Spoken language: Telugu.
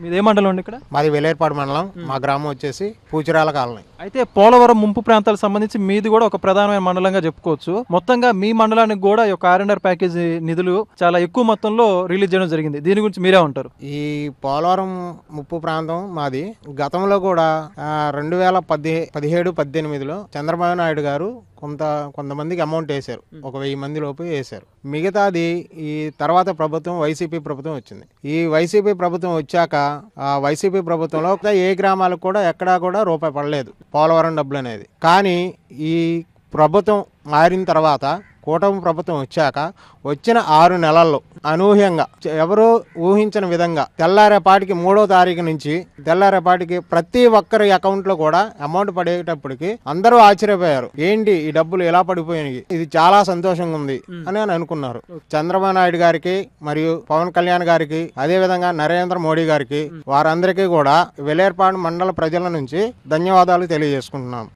మీదే మండలం అండి ఇక్కడ? మాది వెలేర్పాడు మండలం. మా గ్రామం వచ్చేసి పూచిరాల కాలనీ. అయితే పోలవరం ముంపు ప్రాంతాలకు సంబంధించి మీది కూడా ఒక ప్రధానమైన మండలంగా చెప్పుకోవచ్చు. మొత్తంగా మీ మండలానికి కూడా ఈ యొక్క R&R ప్యాకేజీ నిధులు చాలా ఎక్కువ మొత్తంలో రిలీజ్ చేయడం జరిగింది. దీని గురించి మీరే ఉంటారు? ఈ పోలవరం ముప్పు ప్రాంతం మాది గతంలో కూడా 2017-18లో చంద్రబాబు నాయుడు గారు కొంతమందికి అమౌంట్ వేశారు. ఒక 1000 మంది లోపు వేశారు. మిగతాది ఈ తర్వాత ప్రభుత్వం వైసీపీ ప్రభుత్వం వచ్చింది. ఈ వైసీపీ ప్రభుత్వం వచ్చాక ఆ వైసీపీ ప్రభుత్వంలో ఏ గ్రామాలకు కూడా ఎక్కడా కూడా రూపాయి పడలేదు పోలవరం డబ్బులు అనేది. కానీ ఈ ప్రభుత్వం మారిన తర్వాత కూటమి ప్రభుత్వం వచ్చాక వచ్చిన 6 నెలల్లో అనూహ్యంగా ఎవరూ ఊహించిన విధంగా తెల్లారేపాటికి 3వ తారీఖు నుంచి తెల్లారేపాటికి ప్రతి ఒక్కరి అకౌంట్లో కూడా అమౌంట్ పడేటప్పటికి అందరూ ఆశ్చర్యపోయారు. ఏంటి ఈ డబ్బులు ఎలా పడిపోయినాయి, ఇది చాలా సంతోషంగా ఉంది అని అనుకున్నారు. చంద్రబాబు నాయుడు గారికి మరియు పవన్ కళ్యాణ్ గారికి అదే విధంగా నరేంద్ర మోడీ గారికి వారందరికీ కూడా వెలేర్పాడు మండల ప్రజల నుంచి ధన్యవాదాలు తెలియజేసుకుంటున్నాం.